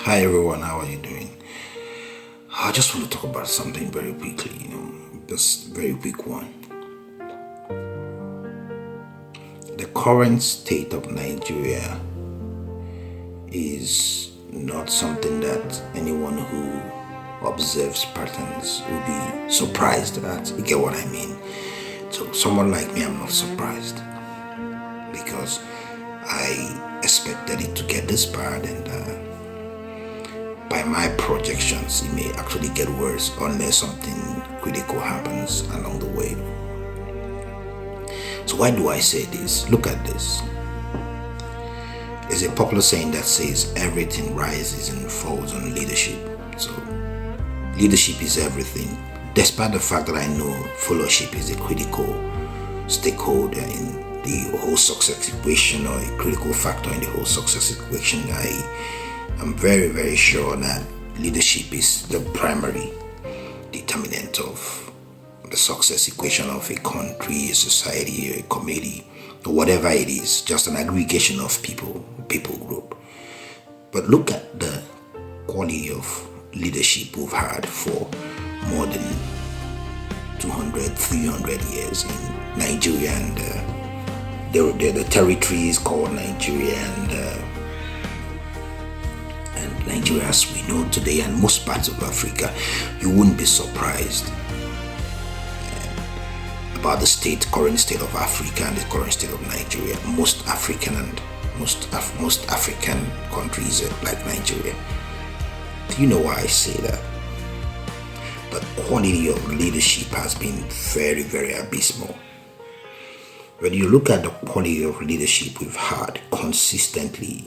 Hi everyone, how are you doing? I just want to talk about something very quickly, just very quick one. The current state of Nigeria is not something that anyone who observes patterns will be surprised at. You get what I mean? So, someone like me, I'm not surprised because I expected it to get this bad, and by my projections, it may actually get worse unless something critical happens along the way. So why do I say this? Look at this. There's a popular saying that says everything rises and falls on leadership. So leadership is everything. Despite the fact that I know followership is a critical stakeholder in the whole success equation, or a critical factor in the whole success equation, I'm very, very sure that leadership is the primary determinant of the success equation of a country, a society, a community, or whatever it is, just an aggregation of people group. But look at the quality of leadership we've had for more than 200, 300 years in Nigeria, and the territories called Nigeria, and Nigeria as we know today, and most parts of Africa. You wouldn't be surprised about the current state of Africa and the current state of Nigeria. Most African countries like Nigeria. Do you know why I say that? The quality of leadership has been very, very abysmal. When you look at the quality of leadership we've had consistently,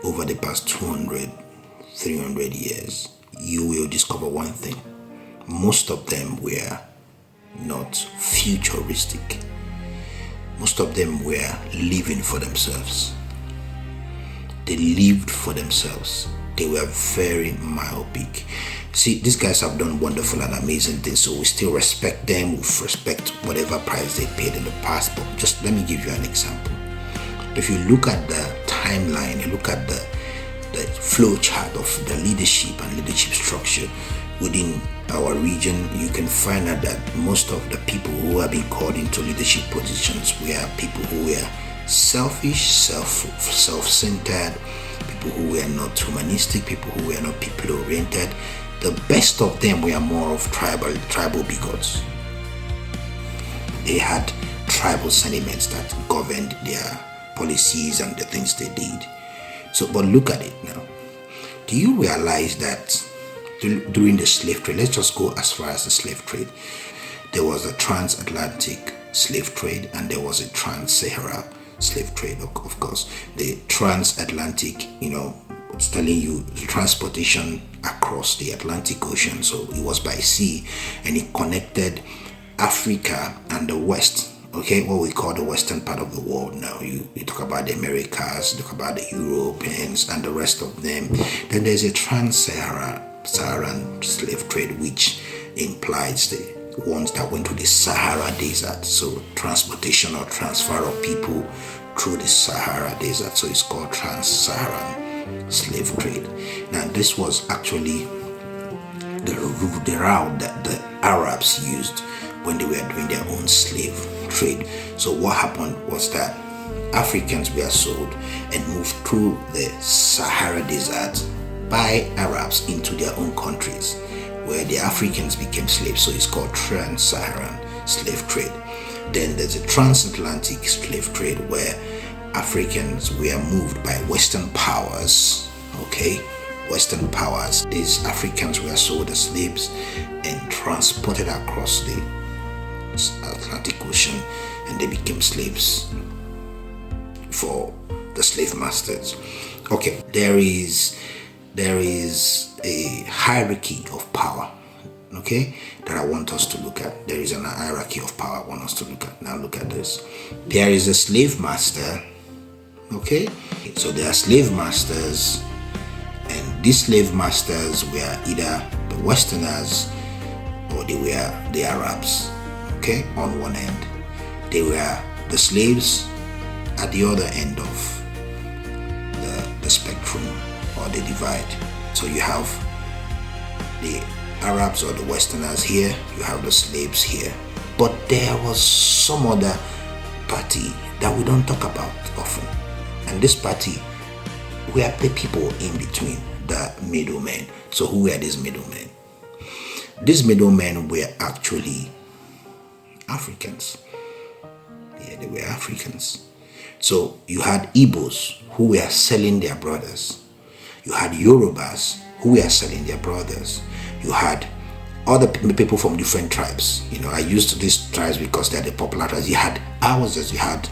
over the past 200, 300 years, you will discover one thing. Most of them were not futuristic. Most of them were living for themselves. They lived for themselves. They were very myopic. See, these guys have done wonderful and amazing things, so we still respect them. We respect whatever price they paid in the past. But just let me give you an example. If you look at the timeline, you look at the flow chart of the leadership and leadership structure within our region, you can find out that most of the people who have been called into leadership positions were people who were selfish, self-centered, people who were not humanistic, people who were not people-oriented. The best of them were more of tribal bigots. They had tribal sentiments that governed their policies and the things they did. So, but look at it now. Do you realize that during the slave trade, let's just go as far as the slave trade, there was a transatlantic slave trade and there was a trans-Sahara slave trade, of course. The transatlantic, it's telling you the transportation across the Atlantic Ocean. So it was by sea, and it connected Africa and the West. Okay, what we call the western part of the world now. You talk about the Americas, you talk about the Europeans and the rest of them. Then there's a trans-Saharan slave trade, which implies the ones that went to the Sahara Desert. So transportation or transfer of people through the Sahara Desert. So it's called trans-Saharan slave trade. Now this was actually the route that the Arabs used when they were doing their own slave trade. So what happened was that Africans were sold and moved through the Sahara Desert by Arabs into their own countries, where the Africans became slaves. So it's called trans-Saharan slave trade. Then there's a transatlantic slave trade where Africans were moved by Western powers. Okay, Western powers. These Africans were sold as slaves and transported across the Atlantic Ocean, and they became slaves for the slave masters. Okay, there is a hierarchy of power, okay, that I want us to look at. There is an hierarchy of power I want us to look at. Now look at this. There is a slave master, okay? So there are slave masters, and these slave masters were either the Westerners or they were the Arabs. Okay, on one end, they were the slaves. At the other end of the spectrum, or or the divide. So you have the Arabs or the Westerners here, you have the slaves here. But there was some other party that we don't talk about often. And this party were the people in between, the middlemen. So who were these middlemen? These middlemen were actually Africans. Yeah, they were Africans. So you had Igbos who were selling their brothers. You had Yorubas who were selling their brothers. You had other people from different tribes. I used these tribes because they're the popular tribes. You had Hausas, you had,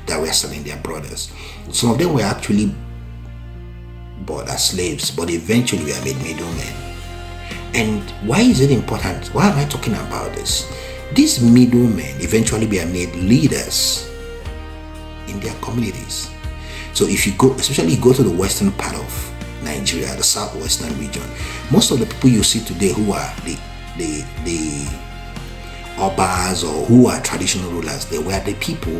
that were selling their brothers. Some of them were actually bought as slaves, but eventually were made middlemen. And why is it important? Why am I talking about this? These middlemen eventually were made leaders in their communities. So if you go, especially go to the western part of Nigeria, the southwestern region, most of the people you see today who are the Obas or who are traditional rulers, they were the people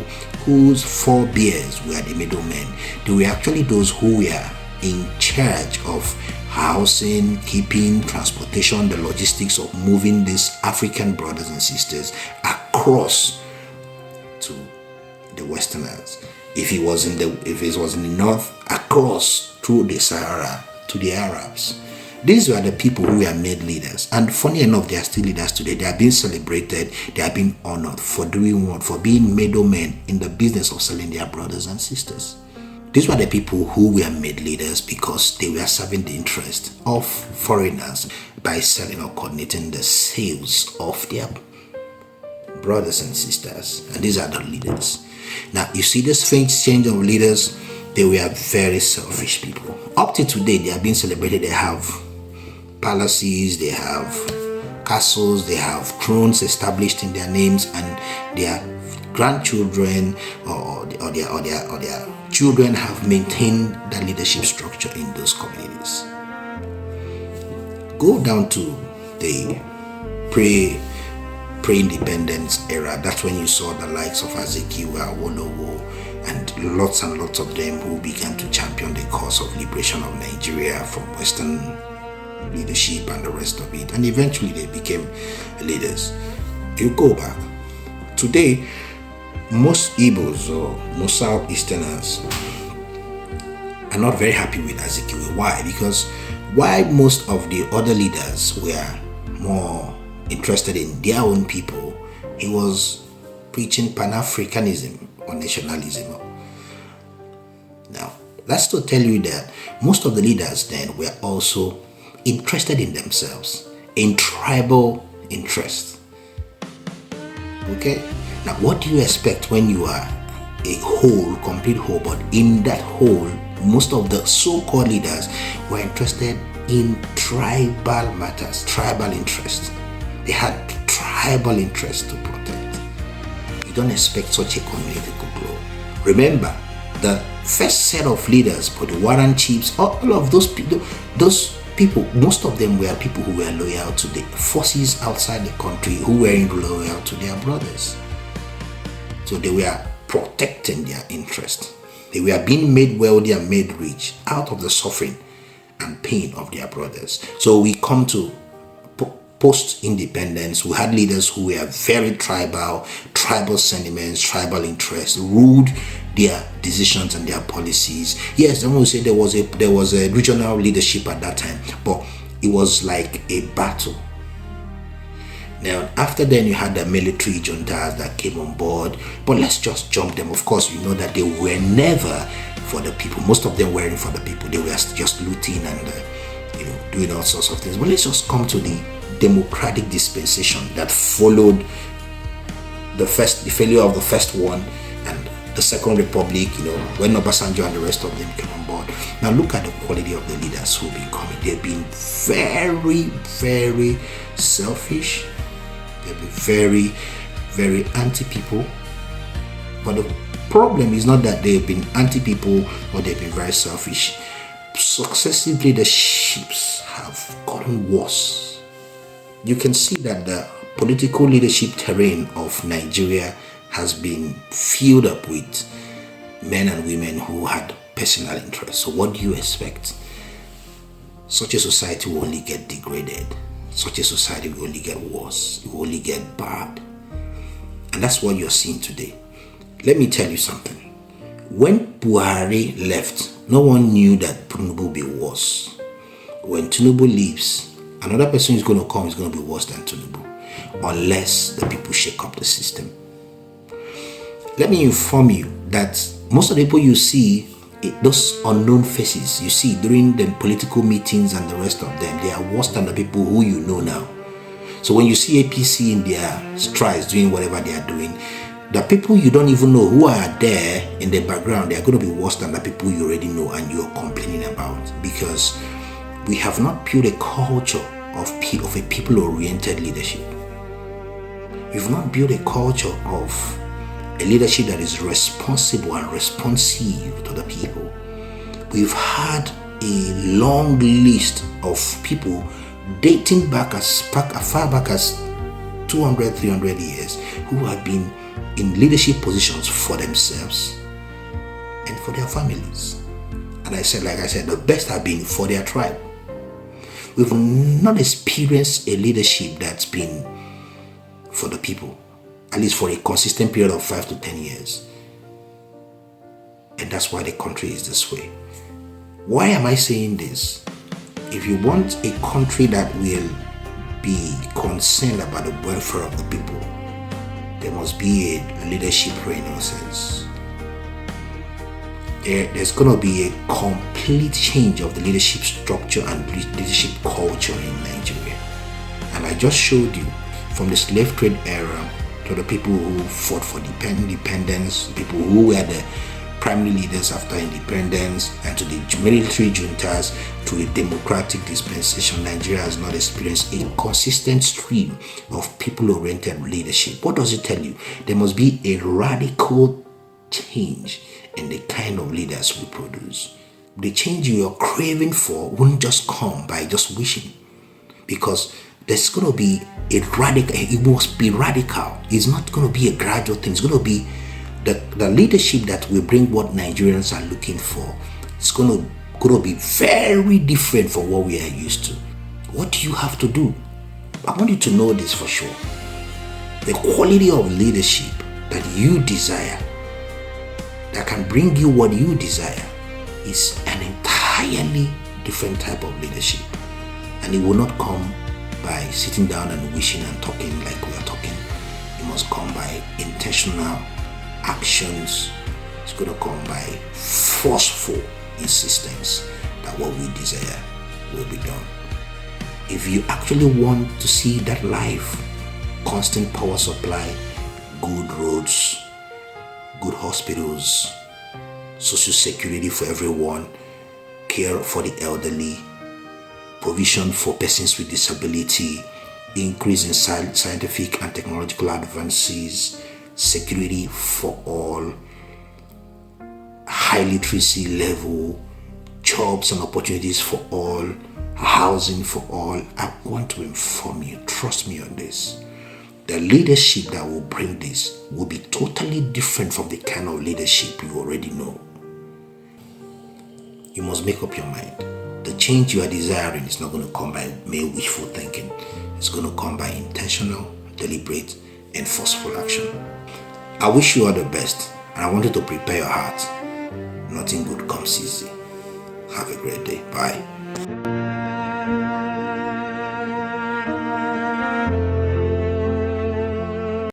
whose forebears were the middlemen. They were actually those who were in charge of housing, keeping, transportation, the logistics of moving these African brothers and sisters across to the Westerners. If it was in the north, across through the Sahara to the Arabs. These were the people who were made leaders. And funny enough, they are still leaders today. They are being celebrated. They are being honored for doing what? For being middlemen in the business of selling their brothers and sisters. These were the people who were made leaders because they were serving the interest of foreigners by selling or coordinating the sales of their brothers and sisters. And these are the leaders. Now, you see this change of leaders, they were very selfish people. Up to today, they are being celebrated. They have palaces, they have castles, they have thrones established in their names, and their grandchildren or their children have maintained the leadership structure in those communities. Go down to the pre-independence era. That's when you saw the likes of Azikiwe, Awolowo, and lots of them who began to champion the cause of liberation of Nigeria from Western leadership and the rest of it. And eventually they became leaders. You go back. Today, most Igbos or most Southeasterners are not very happy with Azikiwe. Why? Because while most of the other leaders were more interested in their own people, he was preaching Pan-Africanism or nationalism. Now, that's to tell you that most of the leaders then were also interested in themselves, in tribal interest. Okay? Now, what do you expect when you are a whole, complete whole, but in that whole, most of the so-called leaders were interested in tribal matters, tribal interests. They had tribal interests to protect. You don't expect such a community to grow. Remember, the first set of leaders, for the warrant chiefs, all of those people, most of them were people who were loyal to the forces outside the country, who weren't loyal to their brothers. So they were protecting their interest. They were being made wealthy and made rich out of the suffering and pain of their brothers. So we come to post-independence. We had leaders who were very tribal sentiments, tribal interests, ruled their decisions and their policies. Yes, I will say there was a regional leadership at that time, but it was like a battle. Now, after then, you had the military juntas that came on board, but let's just jump them. Of course, you know that they were never for the people. Most of them weren't for the people. They were just looting and doing all sorts of things. But let's just come to the democratic dispensation that followed the failure of the first one and the Second Republic, when Obasanjo and the rest of them came on board. Now look at the quality of the leaders who've been coming. They've been very, very selfish. They've been very, very anti-people. But the problem is not that they've been anti-people or they've been very selfish. Successive leaderships have gotten worse. You can see that the political leadership terrain of Nigeria has been filled up with men and women who had personal interests. So what do you expect? such a society will only get degraded. Such a society will only get worse. It will only get bad. And that's what you're seeing today. Let me tell you something. When Buhari left, no one knew that Tinubu would be worse. When Tinubu leaves, another person is going to come is going to be worse than Tinubu, unless the people shake up the system. Let me inform you that most of the people you see, those unknown faces you see during the political meetings and the rest of them, they are worse than the people who you know now. So when you see APC in their strides doing whatever they are doing, the people you don't even know who are there in the background, they are going to be worse than the people you already know and you're complaining about, because we have not built a culture of a people-oriented leadership. We've not built a culture of a leadership that is responsible and responsive to the people. We've had a long list of people dating back as far back as 200, 300 years who have been in leadership positions for themselves and for their families. And like I said, the best have been for their tribe. We've not experienced a leadership that's been for the people, at least for a consistent period of 5 to 10 years. And that's why the country is this way. Why am I saying this? If you want a country that will be concerned about the welfare of the people, there must be a leadership renaissance. There's going to be a complete change of the leadership structure and leadership culture in Nigeria. And I just showed you from the slave trade era to the people who fought for independence, people who were the primary leaders after independence, and to the military juntas, to a democratic dispensation. Nigeria has not experienced a consistent stream of people-oriented leadership. What does it tell you? There must be a radical change in the kind of leaders we produce. The change you are craving for won't just come by just wishing, because there's going to be it must be radical. It's not going to be a gradual thing. It's going to be the leadership that will bring what Nigerians are looking for. It's going to be very different from what we are used to. What do you have to do? I want you to know this for sure. The quality of leadership that you desire, that can bring you what you desire, is an entirely different type of leadership. And it will not come by sitting down and wishing and talking like we are talking. It must come by intentional actions. It's going to come by forceful insistence that what we desire will be done. If you actually want to see that life, constant power supply, good roads, good hospitals, social security for everyone, care for the elderly, provision for persons with disability, increase in scientific and technological advances, security for all, high literacy level, jobs and opportunities for all, housing for all. I want to inform you, trust me on this. The leadership that will bring this will be totally different from the kind of leadership you already know. You must make up your mind. The change you are desiring is not going to come by mere wishful thinking. It's going to come by intentional, deliberate, and forceful action. I wish you all the best, and I want you to prepare your heart. Nothing good comes easy. Have a great day. Bye.